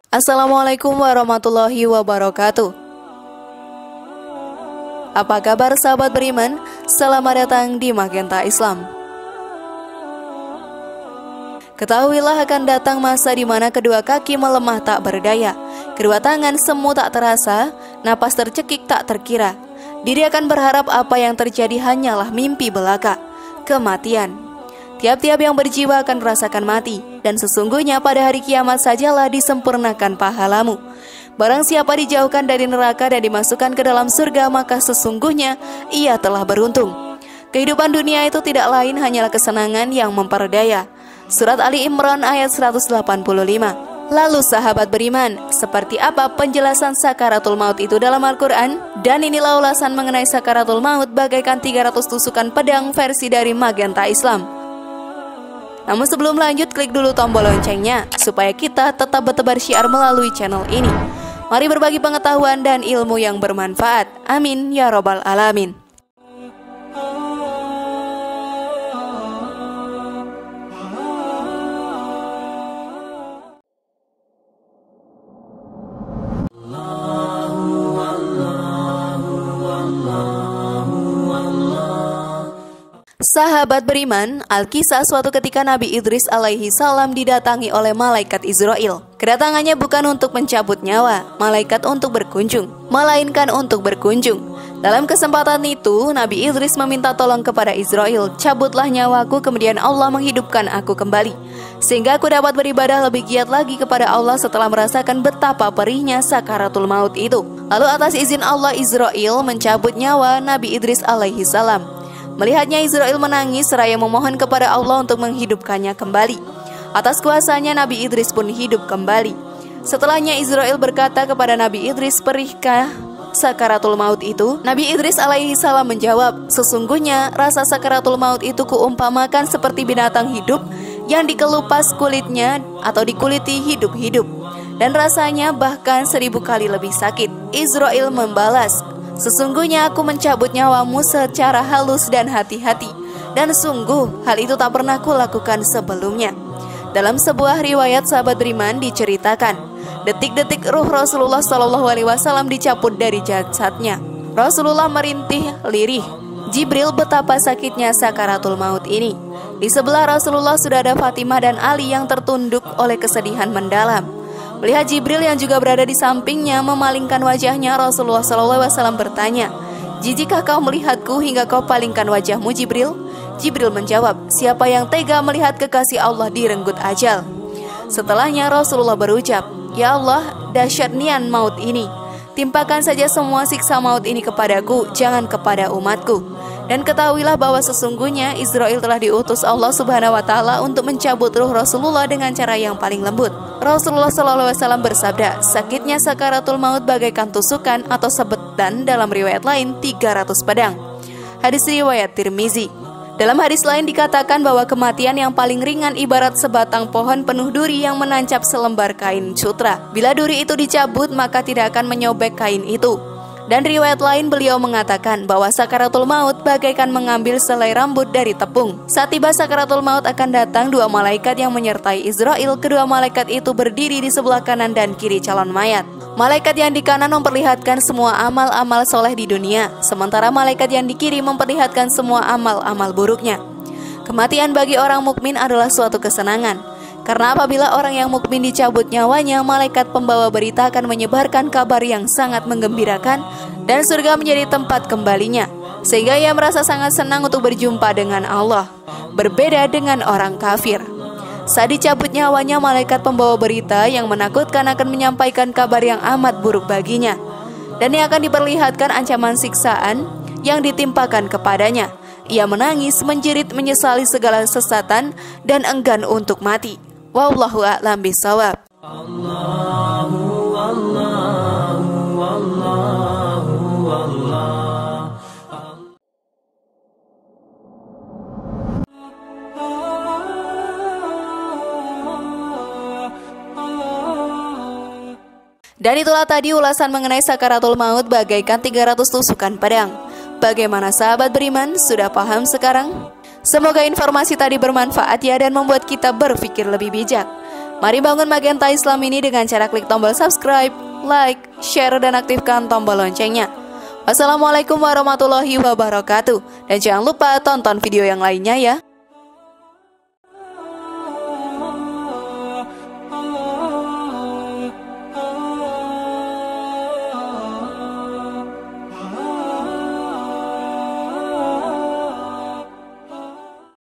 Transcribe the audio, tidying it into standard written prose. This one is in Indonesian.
Assalamualaikum warahmatullahi wabarakatuh. Apa kabar sahabat beriman? Selamat datang di Magenta Islam. Ketahuilah akan datang masa di mana kedua kaki melemah tak berdaya, kedua tangan semu tak terasa, napas tercekik tak terkira. Diri akan berharap apa yang terjadi hanyalah mimpi belaka, kematian. Tiap-tiap yang berjiwa akan merasakan mati, dan sesungguhnya pada hari kiamat sajalah disempurnakan pahalamu. Barang siapa dijauhkan dari neraka dan dimasukkan ke dalam surga, maka sesungguhnya ia telah beruntung. Kehidupan dunia itu tidak lain hanyalah kesenangan yang memperdaya. Surat Ali Imran ayat 185. Lalu sahabat beriman, seperti apa penjelasan sakaratul maut itu dalam Al-Quran? Dan inilah ulasan mengenai sakaratul maut bagaikan 300 tusukan pedang versi dari Magenta Islam. Namun sebelum lanjut, klik dulu tombol loncengnya supaya kita tetap bertebar syiar melalui channel ini. Mari berbagi pengetahuan dan ilmu yang bermanfaat. Amin ya robbal alamin. Sahabat beriman, Alkisah suatu ketika Nabi Idris alaihi salam didatangi oleh malaikat Israel. Kedatangannya bukan untuk mencabut nyawa, malaikat untuk berkunjung, melainkan untuk berkunjung. Dalam kesempatan itu, Nabi Idris meminta tolong kepada Israel, cabutlah nyawaku, kemudian Allah menghidupkan aku kembali, sehingga aku dapat beribadah lebih giat lagi kepada Allah setelah merasakan betapa perihnya sakaratul maut itu. Lalu atas izin Allah, Israel mencabut nyawa Nabi Idris alaihi salam. Melihatnya, Israel menangis seraya memohon kepada Allah untuk menghidupkannya kembali. Atas kuasanya Nabi Idris pun hidup kembali. Setelahnya Israel berkata kepada Nabi Idris, perihkah sakaratul maut itu? Nabi Idris alaihi salam menjawab, sesungguhnya rasa sakaratul maut itu kuumpamakan seperti binatang hidup yang dikelupas kulitnya atau dikuliti hidup-hidup, dan rasanya bahkan 1000 kali lebih sakit. Israel membalas, sesungguhnya aku mencabut nyawamu secara halus dan hati-hati, dan sungguh hal itu tak pernah kulakukan sebelumnya. Dalam sebuah riwayat sahabat beriman diceritakan, detik-detik ruh Rasulullah SAW dicabut dari jasadnya. Rasulullah merintih lirih. Jibril, betapa sakitnya sakaratul maut ini. Di sebelah Rasulullah sudah ada Fatimah dan Ali yang tertunduk oleh kesedihan mendalam. Melihat Jibril yang juga berada di sampingnya memalingkan wajahnya, Rasulullah SAW bertanya, jijikkah kau melihatku hingga kau palingkan wajahmu, Jibril? Jibril menjawab, siapa yang tega melihat kekasih Allah direnggut ajal? Setelahnya Rasulullah berucap, ya Allah, dahsyat nian maut ini. Timpakan saja semua siksa maut ini kepadaku, jangan kepada umatku. Dan ketahuilah bahwa sesungguhnya Israel telah diutus Allah Subhanahu wa Ta'ala untuk mencabut ruh Rasulullah dengan cara yang paling lembut. Rasulullah SAW bersabda, sakitnya sakaratul maut bagaikan tusukan atau sebetan, dalam riwayat lain 300 pedang. Hadis riwayat Tirmizi. Dalam hadis lain dikatakan bahwa kematian yang paling ringan ibarat sebatang pohon penuh duri yang menancap selembar kain sutra. Bila duri itu dicabut, maka tidak akan menyobek kain itu. Dan riwayat lain beliau mengatakan bahwa sakaratul maut bagaikan mengambil selai rambut dari tepung. Saat tiba sakaratul maut akan datang dua malaikat yang menyertai Israel. Kedua malaikat itu berdiri di sebelah kanan dan kiri calon mayat. Malaikat yang di kanan memperlihatkan semua amal-amal soleh di dunia, sementara malaikat yang di kiri memperlihatkan semua amal-amal buruknya. Kematian bagi orang mukmin adalah suatu kesenangan. Karena apabila orang yang mukmin dicabut nyawanya, malaikat pembawa berita akan menyebarkan kabar yang sangat menggembirakan dan surga menjadi tempat kembalinya, sehingga ia merasa sangat senang untuk berjumpa dengan Allah. Berbeda dengan orang kafir. Saat dicabut nyawanya, malaikat pembawa berita yang menakutkan akan menyampaikan kabar yang amat buruk baginya, dan ia akan diperlihatkan ancaman siksaan yang ditimpakan kepadanya. Ia menangis, menjerit, menyesali segala sesatan dan enggan untuk mati. Wallahu a'lam bishawab. Allahu Allahu Allahu Allah. Dan itulah tadi ulasan mengenai sakaratul maut bagaikan 300 tusukan pedang. Bagaimana sahabat beriman? Sudah paham sekarang? Semoga informasi tadi bermanfaat ya dan membuat kita berpikir lebih bijak. Mari bangun Magenta Islam ini dengan cara klik tombol subscribe, like, share, dan aktifkan tombol loncengnya. Wassalamualaikum warahmatullahi wabarakatuh. Dan jangan lupa tonton video yang lainnya ya.